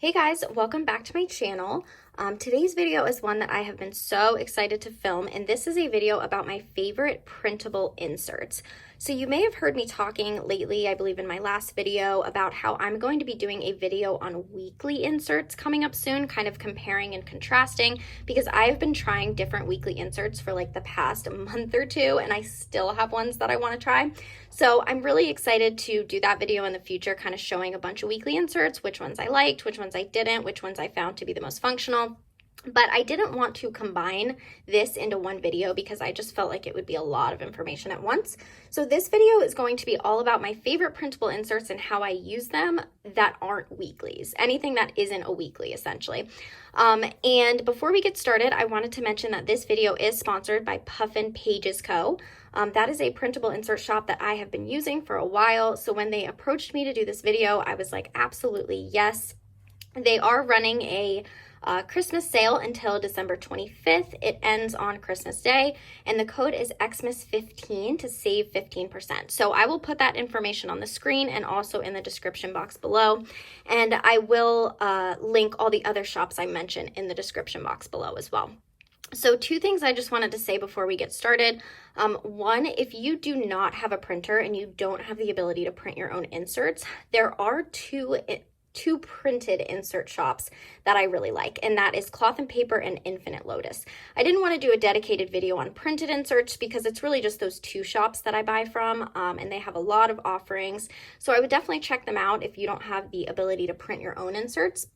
Hey guys, welcome back to my channel. Today's video is one that I have been so excited to film, and this is a video about my favorite printable inserts. So you may have heard me talking lately, I believe in my last video, about how I'm going to be doing a video on weekly inserts coming up soon, kind of comparing and contrasting, because I've been trying different weekly inserts for like the past month or two, and I still have ones that I want to try. So I'm really excited to do that video in the future, kind of showing a bunch of weekly inserts, which ones I liked, which ones I didn't, which ones I found to be the most functional. But I didn't want to combine this into one video because I just felt like it would be a lot of information at once. So this video is going to be all about my favorite printable inserts and how I use them that aren't weeklies, anything that isn't a weekly essentially. And before we get started, I wanted to mention that this video is sponsored by PUFFIN Pages Co. That is a printable insert shop that I have been using for a while. So when they approached me to do this video, I was like, absolutely yes. They are running a Christmas sale until December 25th. It ends on Christmas Day, and the code is Xmas15 to save 15%. So I will put that information on the screen and also in the description box below. And I will link all the other shops I mentioned in the description box below as well. So two things I just wanted to say before we get started. One, if you do not have a printer and you don't have the ability to print your own inserts, there are two printed insert shops that I really like, and that is Cloth and Paper and Infinite Lotus. I didn't want to do a dedicated video on printed inserts because it's really just those two shops that I buy from, and they have a lot of offerings. So I would definitely check them out if you don't have the ability to print your own inserts.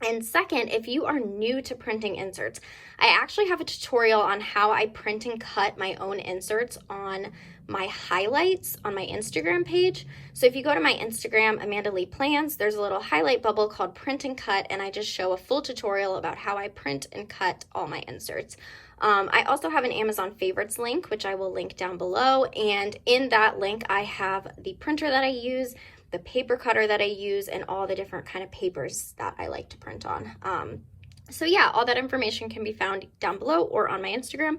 And second, if you are new to printing inserts, I actually have a tutorial on how I print and cut my own inserts on my highlights on my Instagram page. So if you go to my Instagram, Amanda Lee Plans, there's a little highlight bubble called Print and Cut, and I just show a full tutorial about how I print and cut all my inserts. I also have an Amazon favorites link, which I will link down below. And in that link, I have the printer that I use, the paper cutter that I use, and all the different kind of papers that I like to print on. So yeah, all that information can be found down below or on my Instagram,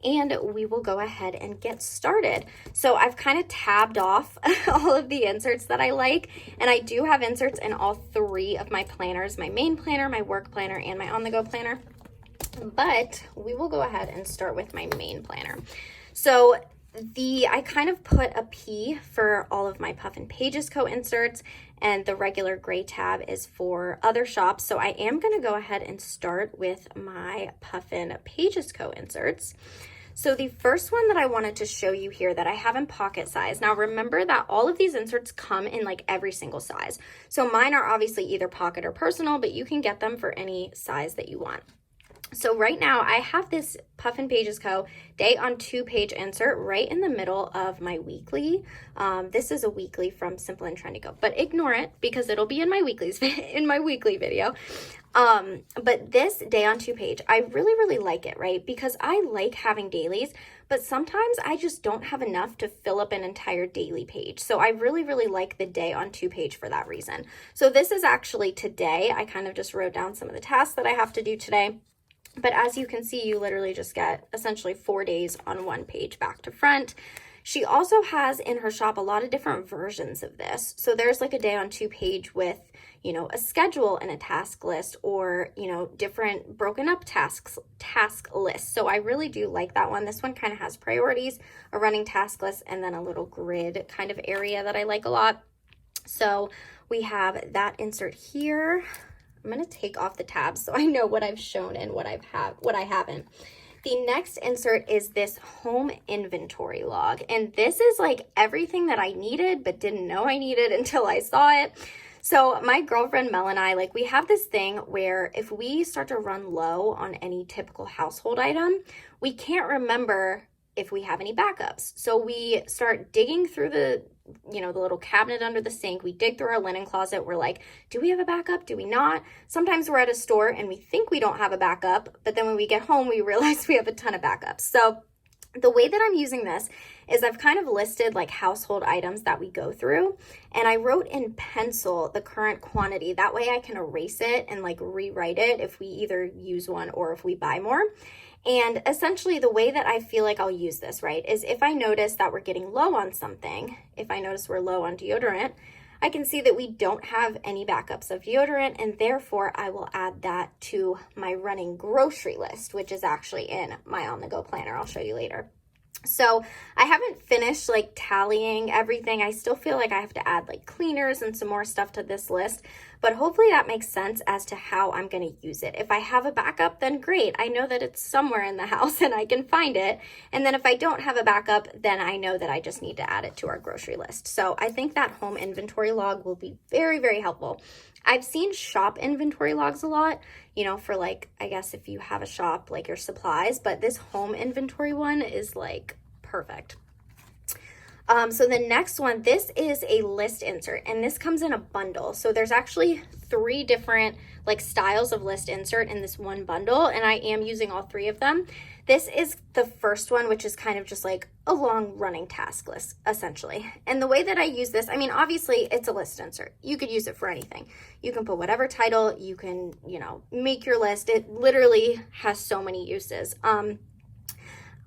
and we will go ahead and get started. So I've kind of tabbed off all of the inserts that I like, and I do have inserts in all three of my planners, my main planner, my work planner, and my on-the-go planner. But we will go ahead and start with my main planner. So I kind of put a P for all of my Puffin Pages Co. inserts, and the regular gray tab is for other shops. So I am going to go ahead and start with my Puffin Pages Co. inserts. So the first one that I wanted to show you here that I have in pocket size. Now remember that all of these inserts come in like every single size. So mine are obviously either pocket or personal, but you can get them for any size that you want. So right now I have this Puffin Pages Co. Day on 2 page insert right in the middle of my weekly. This is a weekly from Simple and Trendy Go, but ignore it because it'll be in my weeklies in my weekly video. But this Day on 2 page, I really like it, right? Because I like having dailies, but sometimes I just don't have enough to fill up an entire daily page. So I really like the Day on 2 page for that reason. So this is actually today. I kind of just wrote down some of the tasks that I have to do today. But as you can see, you literally just get essentially 4 days on one page back to front. She also has in her shop a lot of different versions of this. So there's like a Day on 2 page with, you know, a schedule and a task list, or, you know, different broken up task lists. So I really do like that one. This one kind of has priorities, a running task list, and then a little grid kind of area that I like a lot. So we have that insert here. I'm going to take off the tabs so I know what I've shown and what I haven't. The next insert is this home inventory log. And this is like everything that I needed but didn't know I needed until I saw it. So my girlfriend Mel and I, like, we have this thing where if we start to run low on any typical household item, we can't remember if we have any backups. So we start digging through the little cabinet under the sink. We dig through our linen closet. We're like, do we have a backup? Do we not? Sometimes we're at a store and we think we don't have a backup, but then when we get home, we realize we have a ton of backups. So the way that I'm using this is I've kind of listed like household items that we go through, and I wrote in pencil the current quantity. That way I can erase it and like rewrite it if we either use one or if we buy more. And essentially the way that I feel like I'll use this, right, is if I notice that we're getting low on something, if I notice we're low on deodorant, I can see that we don't have any backups of deodorant, and therefore I will add that to my running grocery list, which is actually in my on-the-go planner. I'll show you later. So I haven't finished like tallying everything. I still feel like I have to add like cleaners and some more stuff to this list, but hopefully that makes sense as to how I'm going to use it. If I have a backup, then great. I know that it's somewhere in the house and I can find it. And then if I don't have a backup, then I know that I just need to add it to our grocery list. So I think that home inventory log will be very, very helpful. I've seen shop inventory logs a lot, you know, for like, I guess if you have a shop, like your supplies, but this home inventory one is like perfect. So the next one, this is a list insert, and this comes in a bundle. So there's actually 3 different like styles of list insert in this one bundle, and I am using all 3 of them. This is the first one, which is kind of just like a long running task list, essentially. And the way that I use this, I mean, obviously it's a list insert. You could use it for anything. You can put whatever title, you can, you know, make your list. It literally has so many uses.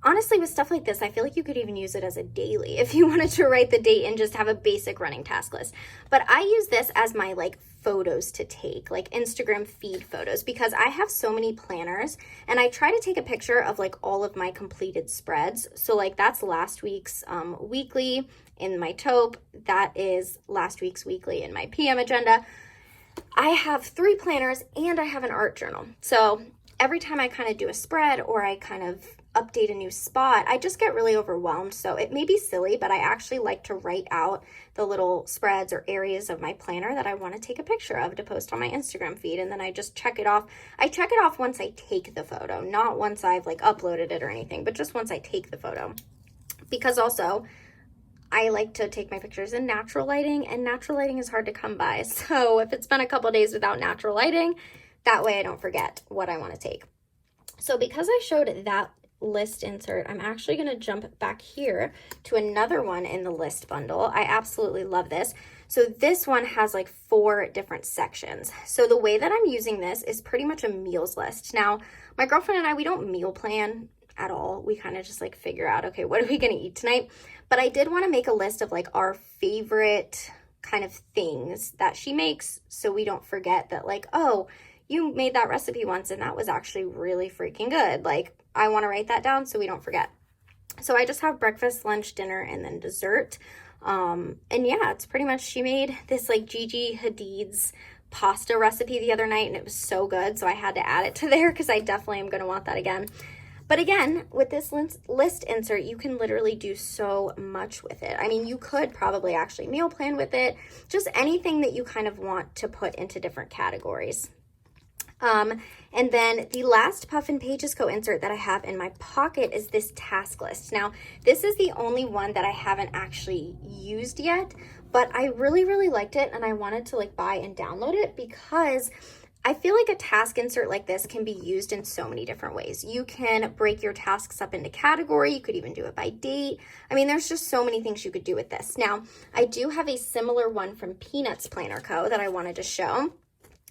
Honestly, with stuff like this, I feel like you could even use it as a daily if you wanted to write the date and just have a basic running task list. But I use this as my like photos to take, like Instagram feed photos, because I have so many planners and I try to take a picture of like all of my completed spreads. So like that's last week's weekly in my taupe. That is last week's weekly in my PM agenda. I have 3 planners and I have an art journal. So every time I kind of do a spread or I kind of update a new spot, I just get really overwhelmed. So it may be silly, but I actually like to write out the little spreads or areas of my planner that I want to take a picture of to post on my Instagram feed. And then I just check it off. I check it off once I take the photo, not once I've like uploaded it or anything, but just once I take the photo. Because also I like to take my pictures in natural lighting, and natural lighting is hard to come by. So if it's been a couple days without natural lighting, that way I don't forget what I want to take. So because I showed that list insert, I'm actually going to jump back here to another one in the list bundle. I absolutely love this. So this one has like 4 different sections. So the way that I'm using this is pretty much a meals list. Now, my girlfriend and I, we don't meal plan at all. We kind of just like figure out, okay, what are we going to eat tonight? But I did want to make a list of like our favorite kind of things that she makes, so we don't forget that like, oh, you made that recipe once and that was actually really freaking good. Like, I want to write that down so we don't forget. So I just have breakfast, lunch, dinner, and then dessert. And yeah, it's pretty much, she made this like Gigi Hadid's pasta recipe the other night and it was so good. So I had to add it to there because I definitely am going to want that again. But again, with this list insert, you can literally do so much with it. I mean, you could probably actually meal plan with it, just anything that you kind of want to put into different categories. And then the last Puffin Pages Co insert that I have in my pocket is this task list. Now, this is the only one that I haven't actually used yet, but I really, really liked it and I wanted to like buy and download it because I feel like a task insert like this can be used in so many different ways. You can break your tasks up into category. You could even do it by date. I mean, there's just so many things you could do with this. Now, I do have a similar one from Peanuts Planner Co. that I wanted to show.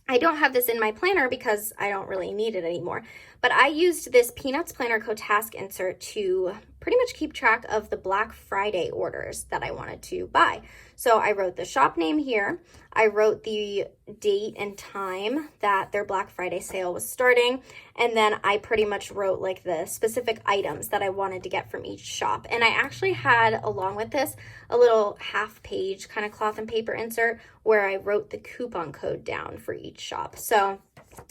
I don't have this in my planner because I don't really need it anymore, but I used this Peanuts Planner Co. task insert to pretty much keep track of the Black Friday orders that I wanted to buy. So I wrote the shop name here. I wrote the date and time that their Black Friday sale was starting. And then I pretty much wrote like the specific items that I wanted to get from each shop. And I actually had, along with this, a little half-page kind of cloth and paper insert where I wrote the coupon code down for each shop. So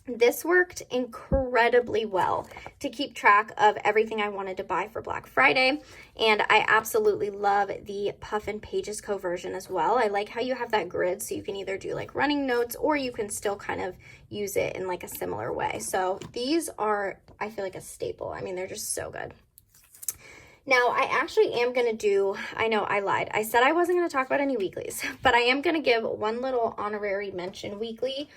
this worked incredibly well to keep track of everything I wanted to buy for Black Friday. And I absolutely love the Puffin Pages Co version as well. I like how you have that grid so you can either do like running notes or you can still kind of use it in like a similar way. So these are, I feel like, a staple. I mean, they're just so good. Now, I actually am going to do, I know I lied. I said I wasn't going to talk about any weeklies, but I am going to give one little honorary mention weekly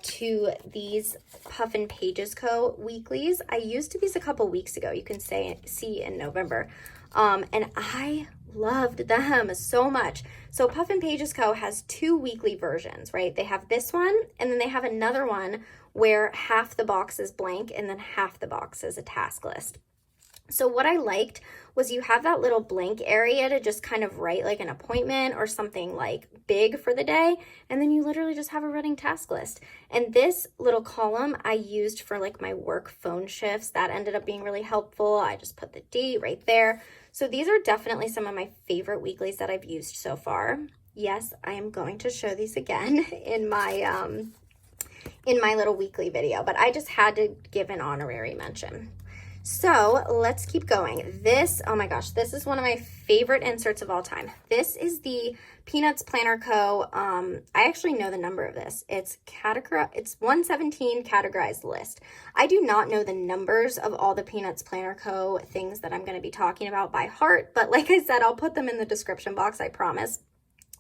to these Puffin Pages Co. weeklies. I used these a couple weeks ago. You can see in November. And I loved them so much. So Puffin Pages Co. has 2 weekly versions, right? They have this one, and then they have another one where half the box is blank and then half the box is a task list. So what I liked was you have that little blank area to just kind of write like an appointment or something like big for the day. And then you literally just have a running task list. And this little column I used for like my work phone shifts. That ended up being really helpful. I just put the date right there. So these are definitely some of my favorite weeklies that I've used so far. Yes, I am going to show these again in my little weekly video, but I just had to give an honorary mention. So let's keep going. This, oh my gosh, this is one of my favorite inserts of all time. This is the Peanuts Planner Co. I actually know the number of this. It's 117 categorized list. I do not know the numbers of all the Peanuts Planner Co. things that I'm going to be talking about by heart, but like I said, I'll put them in the description box, I promise.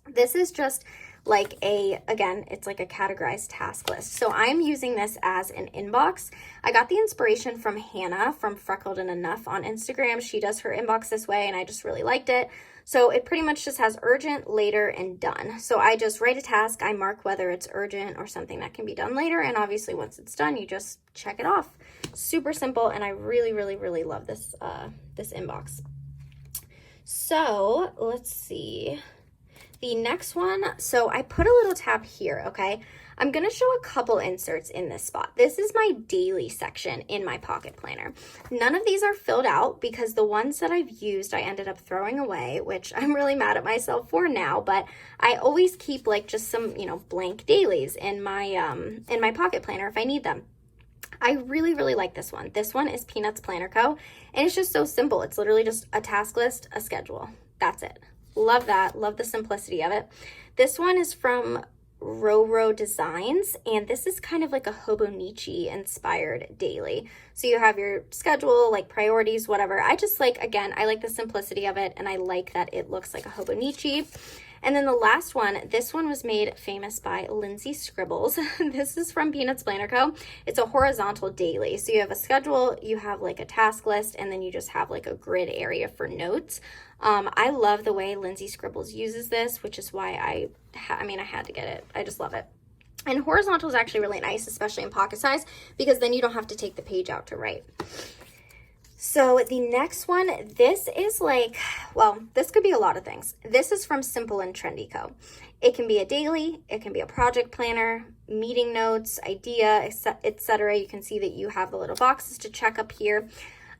This is just like again, it's like a categorized task list. So I'm using this as an inbox. I got the inspiration from Hannah from Freckled and Enough on Instagram. She does her inbox this way and I just really liked it. So it pretty much just has urgent, later, and done. So I just write a task, I mark whether it's urgent or something that can be done later, and obviously once it's done, you just check it off. Super simple, and I really, really, really love this, this inbox. So let's see. The next one, so I put a little tab here, okay? I'm going to show a couple inserts in this spot. This is my daily section in my pocket planner. None of these are filled out because the ones that I've used I ended up throwing away, which I'm really mad at myself for now, but I always keep like just some, you know, blank dailies in my pocket planner if I need them. I really, really like this one. This one is Peanuts Planner Co. And it's just so simple. It's literally just a task list, a schedule. That's it. Love that. Love the simplicity of it. This one is from Roro Designs, and this is kind of like a Hobonichi inspired daily. So you have your schedule, like priorities, whatever. I just like, again, I like the simplicity of it, and I like that it looks like a Hobonichi. And then the last one, this one was made famous by Lindsay Scribbles. This is from Peanuts Planner Co. It's a horizontal daily. So you have a schedule, you have like a task list, and then you just have like a grid area for notes. I love the way Lindsay Scribbles uses this, which is why I had to get it. I just love it. And horizontal is actually really nice, especially in pocket size, because then you don't have to take the page out to write. So the next one, this is like, well, this could be a lot of things. This is from Simple and Trendy Co. It can be a daily, it can be a project planner, meeting notes, idea, etc. You can see that you have the little boxes to check up here.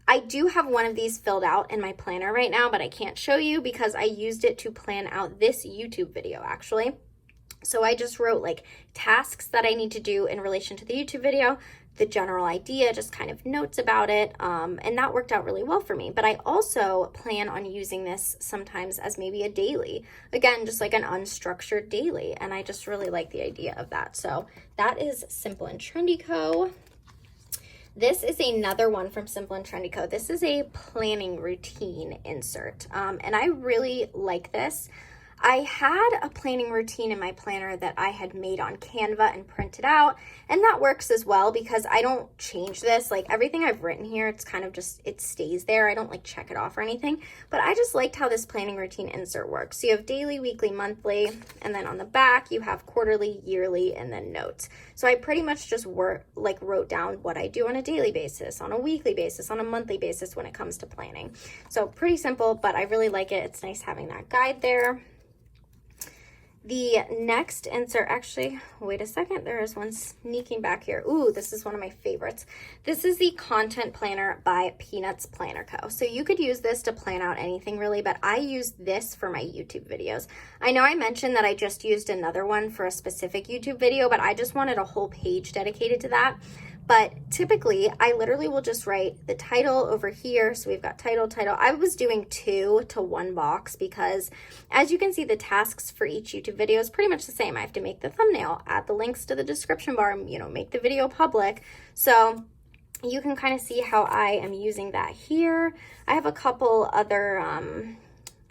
I do have one of these filled out in my planner right now, but I can't show you because I used it to plan out this YouTube video actually. So I just wrote like tasks that I need to do in relation to the YouTube video, the general idea, just kind of notes about it, and that worked out really well for me. But I also plan on using this sometimes as maybe a daily, again, just like an unstructured daily, and I just really like the idea of that. So that is Simple and Trendy Co. This is another one from Simple and Trendy Co. This is a planning routine insert, and I really like this. I had a planning routine in my planner that I had made on Canva and printed out, and that works as well because I don't change this. Like everything I've written here, it's kind of just, it stays there. I don't like check it off or anything, but I just liked how this planning routine insert works. So you have daily, weekly, monthly, and then on the back you have quarterly, yearly, and then notes. So I pretty much just wrote down what I do on a daily basis, on a weekly basis, on a monthly basis when it comes to planning. So pretty simple, but I really like it. It's nice having that guide there. The next insert, actually, wait a second, there is one sneaking back here. Ooh, this is one of my favorites. This is the Content Planner by Peanuts Planner Co. So you could use this to plan out anything really, but I use this for my YouTube videos. I know I mentioned that I just used another one for a specific YouTube video, but I just wanted a whole page dedicated to that. But typically, I literally will just write the title over here. So we've got title. I was doing 2 to 1 box because as you can see, the tasks for each YouTube video is pretty much the same. I have to make the thumbnail, add the links to the description bar, make the video public. So you can kind of see how I am using that here. I have a couple other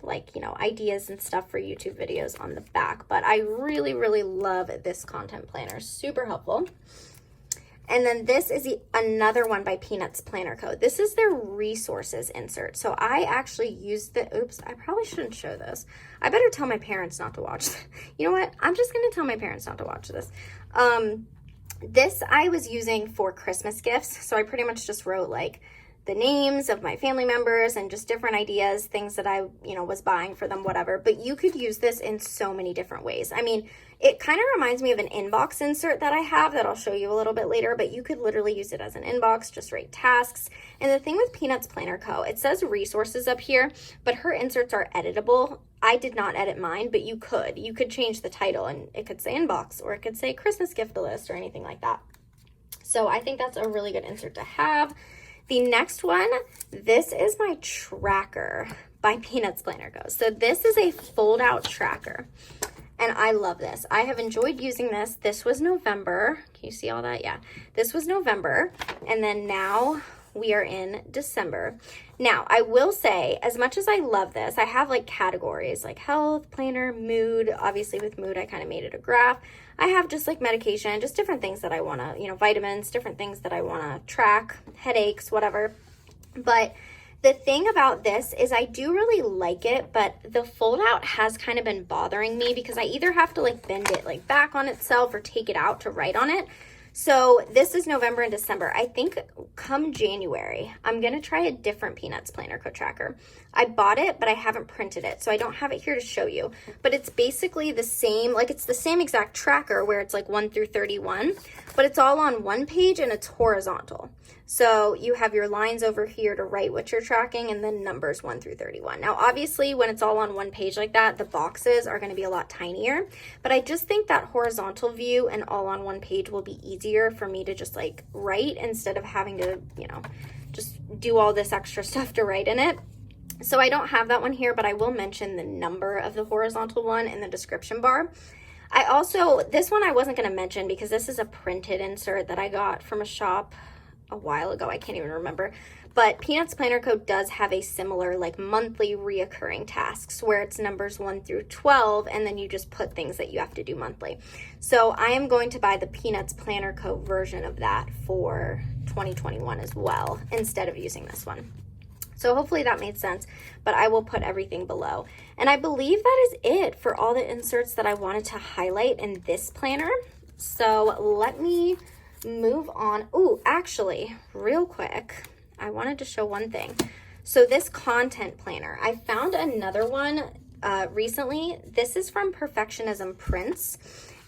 ideas and stuff for YouTube videos on the back, but I really, really love this content planner. Super helpful. And then this is another one by Peanuts Planner Co. This is their resources insert. So I actually used oops, I probably shouldn't show this. I better tell my parents not to watch this. You know what? I'm just going to tell my parents not to watch this. This I was using for Christmas gifts. So I pretty much just wrote like the names of my family members and just different ideas, things that I, was buying for them, whatever. But you could use this in so many different ways. I mean, it kind of reminds me of an inbox insert that I have that I'll show you a little bit later, but you could literally use it as an inbox, just write tasks. And the thing with Peanuts Planner Co., it says resources up here, but her inserts are editable. I did not edit mine, but you could. You could change the title and it could say inbox, or it could say Christmas gift list or anything like that. So I think that's a really good insert to have. The next one, this is my tracker by Peanuts Planner Co. So this is a fold-out tracker, and I love this. I have enjoyed using this. This was November. Can you see all that? Yeah. This was November, and then now we are in December. Now, I will say, as much as I love this, I have like categories like health, planner, mood. Obviously with mood, I kind of made it a graph. I have just like medication, just different things that I want to, vitamins, different things that I want to track, headaches, whatever. But the thing about this is I do really like it, but the fold out has kind of been bothering me because I either have to like bend it like back on itself or take it out to write on it. So this is November and December. I think come January, I'm going to try a different Peanuts Planner Co. tracker. I bought it, but I haven't printed it, so I don't have it here to show you. But it's basically the same, like it's the same exact tracker where it's like 1 through 31, but it's all on one page and it's horizontal. So you have your lines over here to write what you're tracking and then numbers 1 through 31. Now, obviously, when it's all on one page like that, the boxes are going to be a lot tinier. But I just think that horizontal view and all on one page will be easier for me to just like write instead of having to, just do all this extra stuff to write in it. So I don't have that one here, but I will mention the number of the horizontal one in the description bar. I also, this one I wasn't going to mention because this is a printed insert that I got from a shop a while ago. I can't even remember, but Peanuts Planner Co. does have a similar like monthly reoccurring tasks where it's numbers 1 through 12 and then you just put things that you have to do monthly. So I am going to buy the Peanuts Planner Co. version of that for 2021 as well instead of using this one. So hopefully that made sense, but I will put everything below. And I believe that is it for all the inserts that I wanted to highlight in this planner. So let me move on. Oh, actually, real quick, I wanted to show one thing. So this content planner, I found another one recently. This is from Perfectionism Prints.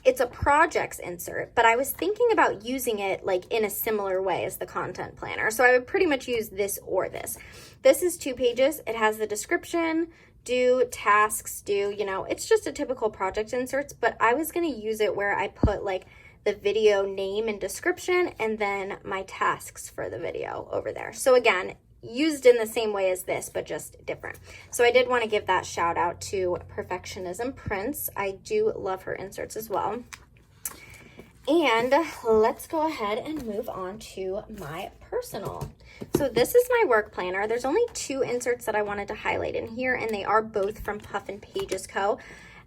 It's a projects insert, but I was thinking about using it like in a similar way as the content planner. So I would pretty much use this or this. This is 2 pages. It has the description, due, tasks, due, it's just a typical project inserts, but I was going to use it where I put like the video name and description and then my tasks for the video over there. So again, used in the same way as this, but just different. So I did want to give that shout out to Perfectionism Prints. I do love her inserts as well. And let's go ahead and move on to my personal. So this is my work planner. There's only 2 inserts that I wanted to highlight in here, and they are both from Puffin Pages Co.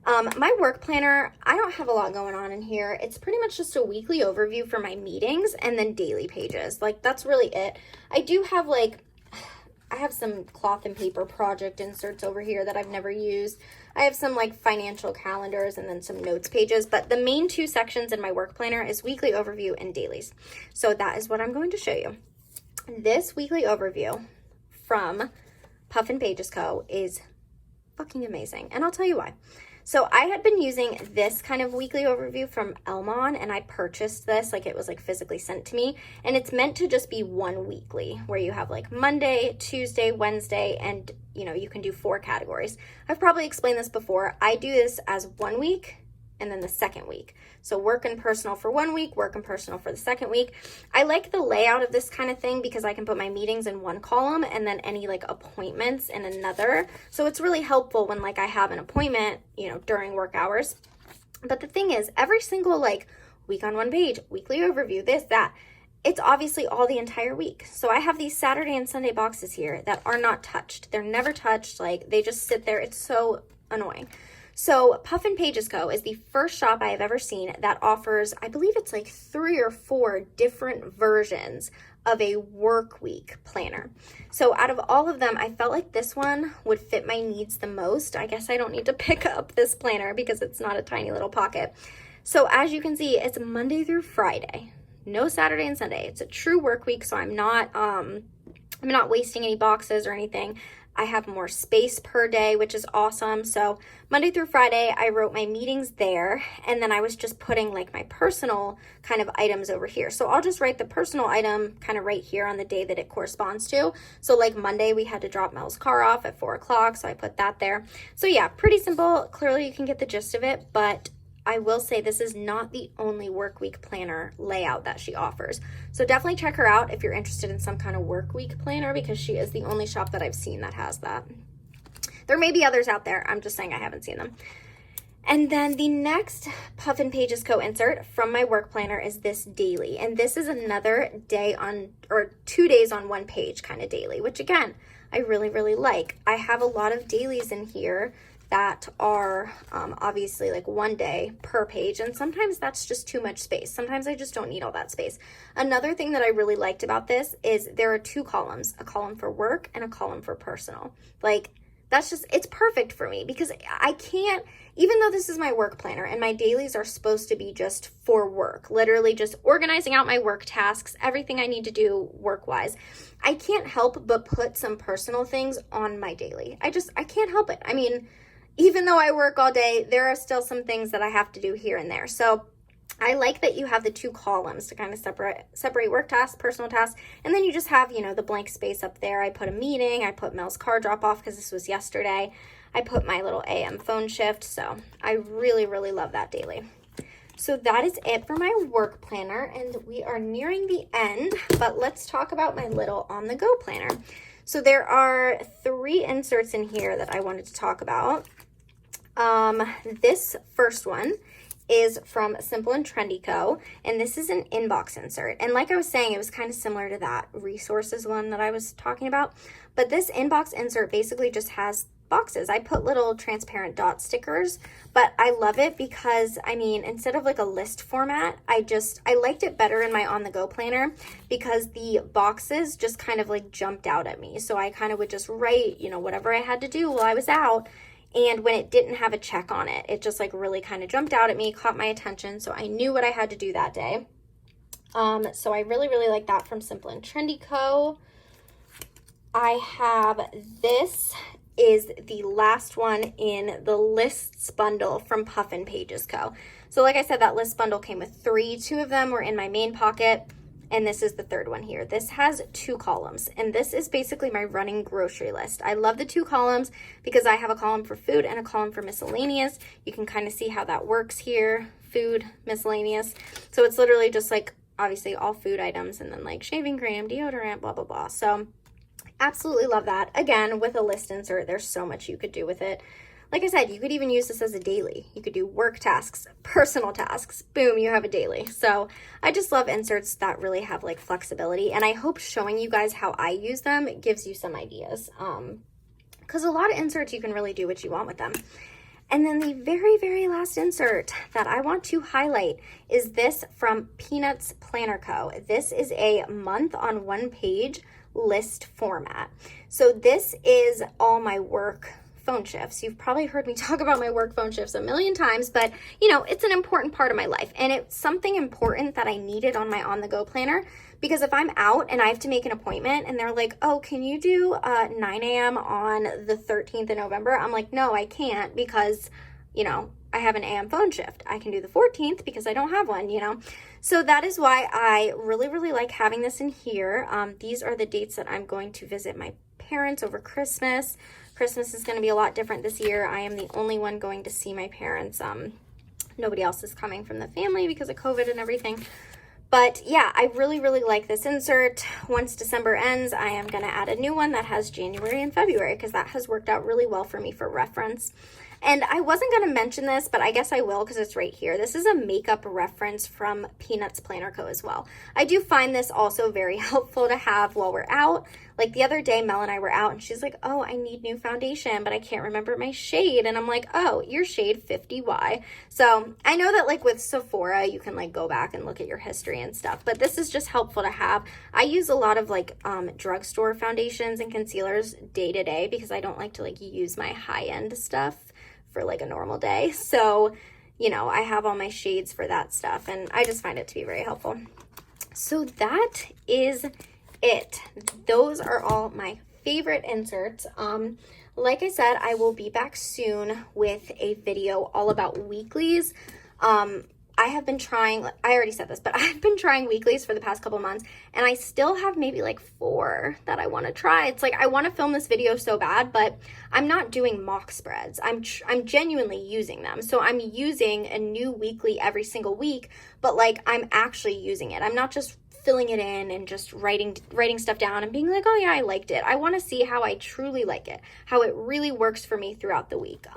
My work planner, I don't have a lot going on in here. It's pretty much just a weekly overview for my meetings and then daily pages. Like that's really it. I do have I have some cloth and paper project inserts over here that I've never used. I have some like financial calendars and then some notes pages, but the main 2 sections in my work planner is weekly overview and dailies. So that is what I'm going to show you. This weekly overview from Puffin Pages Co. is fucking amazing, and I'll tell you why. So I had been using this kind of weekly overview from Elmon, and I purchased this, like it was like physically sent to me, and it's meant to just be one weekly where you have like Monday, Tuesday, Wednesday, and you can do 4 categories. I've probably explained this before. I do this as 1 week and then the second week. So work and personal for 1 week, work and personal for the second week. I like the layout of this kind of thing because I can put my meetings in one column and then any like appointments in another. So it's really helpful when like I have an appointment, during work hours. But the thing is, every single like week on one page, weekly overview, this, that, it's obviously all the entire week. So I have these Saturday and Sunday boxes here that are not touched. They're never touched. Like they just sit there. It's so annoying. So Puffin Pages Co. is the first shop I have ever seen that offers, I believe it's like 3 or 4 different versions of a work week planner. So out of all of them, I felt like this one would fit my needs the most. I guess I don't need to pick up this planner because it's not a tiny little pocket. So as you can see, it's Monday through Friday, no Saturday and Sunday. It's a true work week, so I'm not I'm not wasting any boxes or anything. I have more space per day, which is awesome. So Monday through Friday, I wrote my meetings there, and then I was just putting like my personal kind of items over here. So I'll just write the personal item kind of right here on the day that it corresponds to. So like Monday, we had to drop Mel's car off at 4 o'clock, so I put that there. So yeah, pretty simple. Clearly you can get the gist of it, but I will say this is not the only work week planner layout that she offers. So definitely check her out if you're interested in some kind of work week planner, because she is the only shop that I've seen that has that. There may be others out there. I'm just saying I haven't seen them. And then the next Puffin Pages Co insert from my work planner is this daily. And this is another day on, or 2 days on one page kind of daily, which again, I really, really like. I have a lot of dailies in here that are obviously like 1 day per page, and sometimes that's just too much space. Sometimes I just don't need all that space. Another thing that I really liked about this is there are 2 columns, a column for work and a column for personal. Like, that's just, it's perfect for me, because I can't, even though this is my work planner and my dailies are supposed to be just for work, literally just organizing out my work tasks, everything I need to do work-wise, I can't help but put some personal things on my daily. I can't help it. I mean, even though I work all day, there are still some things that I have to do here and there. So I like that you have the 2 columns to kind of separate work tasks, personal tasks, and then you just have, you know, the blank space up there. I put a meeting, I put Mel's car drop off because this was yesterday. I put my little AM phone shift. So I really, really love that daily. So that is it for my work planner, and we are nearing the end, but let's talk about my little on the go planner. So there are 3 inserts in here that I wanted to talk about. This first one is from Simple and Trendy Co. And this is an inbox insert. And like I was saying, it was kind of similar to that resources one that I was talking about. But this inbox insert basically just has boxes. I put little transparent dot stickers, but I love it because, I mean, instead of like a list format, I liked it better in my on-the-go planner because the boxes just kind of like jumped out at me. So I kind of would just write, you know, whatever I had to do while I was out. And when it didn't have a check on it, it just like really kind of jumped out at me, caught my attention. So I knew what I had to do that day. So I really, really like that from Simple and Trendy Co. I have, this is the last one in the lists bundle from Puffin Pages Co. So like I said, that list bundle came with 3. 2 of them were in my main pocket, and this is the 3rd one here. This has 2 columns, and this is basically my running grocery list. I love the 2 columns because I have a column for food and a column for miscellaneous. You can kind of see how that works here, food, miscellaneous. So it's literally just like, obviously all food items, and then like shaving cream, deodorant, blah, blah, blah. So absolutely love that. Again, with a list insert, there's so much you could do with it. Like I said, you could even use this as a daily. You could do work tasks, personal tasks, boom, you have a daily. So I just love inserts that really have like flexibility, and I hope showing you guys how I use them gives you some ideas. Because a lot of inserts, you can really do what you want with them. And then the very, very last insert that I want to highlight is this from Peanuts Planner Co. This is a month on one page list format. So this is all my work phone shifts. You've probably heard me talk about my work phone shifts a million times, but you know, it's an important part of my life, and it's something important that I needed on my on-the-go planner, because if I'm out and I have to make an appointment and they're like, oh, can you do 9 a.m. on the 13th of November? I'm like, no, I can't, because, you know, I have an AM phone shift. I can do the 14th because I don't have one, you know? So that is why I really, really like having this in here. These are the dates that I'm going to visit my parents over Christmas. Christmas is going to be a lot different this year. I am the only one going to see my parents. Nobody else is coming from the family because of COVID and everything. But yeah, I really, really like this insert. Once December ends, I am going to add a new one that has January and February, because that has worked out really well for me for reference. And I wasn't going to mention this, but I guess I will because it's right here. This is a makeup reference from Peanuts Planner Co. as well. I do find this also very helpful to have while we're out. Like the other day, Mel and I were out and she's like, oh, I need new foundation, but I can't remember my shade. And I'm like, oh, your shade 50Y. So I know that like with Sephora, you can like go back and look at your history and stuff, but this is just helpful to have. I use a lot of like drugstore foundations and concealers day to day because I don't like to like use my high-end stuff for like a normal day. So, you know, I have all my shades for that stuff, and I just find it to be very helpful. So that is it. Those are all my favorite inserts. Like I said, I will be back soon with a video all about weeklies. I have been trying, I already said this, but I've been trying weeklies for the past couple months, and I still have maybe like 4 that I want to try. It's like I want to film this video so bad, but I'm not doing mock spreads. I'm genuinely using them. So I'm using a new weekly every single week, but like I'm actually using it. I'm not just filling it in and just writing stuff down and being like, oh yeah, I liked it. I want to see how I truly like it, how it really works for me throughout the week.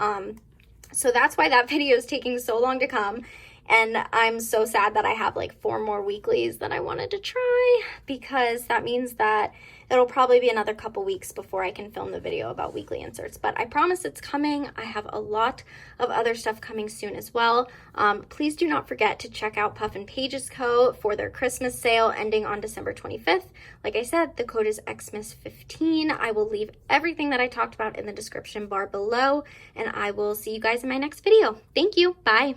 So that's why that video is taking so long to come. And I'm so sad that I have like 4 more weeklies that I wanted to try, because that means that it'll probably be another couple weeks before I can film the video about weekly inserts. But I promise it's coming. I have a lot of other stuff coming soon as well. Please do not forget to check out Puffin Pages Co. for their Christmas sale ending on December 25th. Like I said, the code is Xmas15. I will leave everything that I talked about in the description bar below, and I will see you guys in my next video. Thank you. Bye.